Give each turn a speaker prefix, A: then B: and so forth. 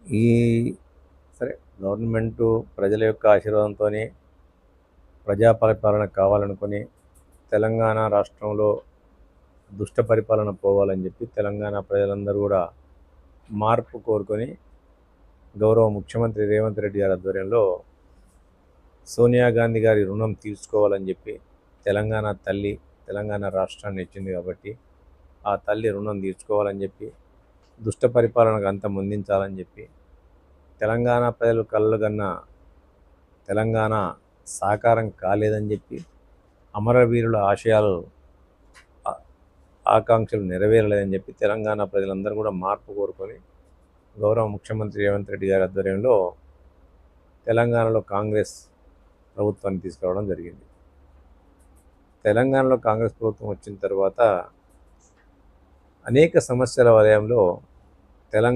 A: ఈ సరే గవర్నమెంటు ప్రజల యొక్క ఆశీర్వాదంతోని ప్రజా పరిపాలన కావాలనుకొని తెలంగాణ రాష్ట్రంలో దుష్ట పరిపాలన పోవాలని చెప్పి తెలంగాణ ప్రజలందరూ కూడా మార్పు కోరుకొని గౌరవ ముఖ్యమంత్రి రేవంత్ రెడ్డి గారి ఆధ్వర్యంలో సోనియా గాంధీ గారి రుణం తీర్చుకోవాలని చెప్పి తెలంగాణ తల్లి తెలంగాణ రాష్ట్రాన్ని ఇచ్చింది కాబట్టి ఆ తల్లి రుణం తీర్చుకోవాలని చెప్పి దుష్ట పరిపాలనకు అంతమొందించాలని చెప్పి తెలంగాణ ప్రజలు కలలుగన్న తెలంగాణ సాకారం కాలేదని చెప్పి అమరవీరుల ఆశయాలు ఆకాంక్షలు నెరవేరలేదని చెప్పి తెలంగాణ ప్రజలందరూ కూడా మార్పు కోరుకొని గౌరవ ముఖ్యమంత్రి రేవంత్ రెడ్డి గారి ఆధ్వర్యంలో తెలంగాణలో కాంగ్రెస్ ప్రభుత్వాన్ని తీసుకురావడం జరిగింది. తెలంగాణలో కాంగ్రెస్ ప్రభుత్వం వచ్చిన తర్వాత అనేక సమస్యల వలయంలో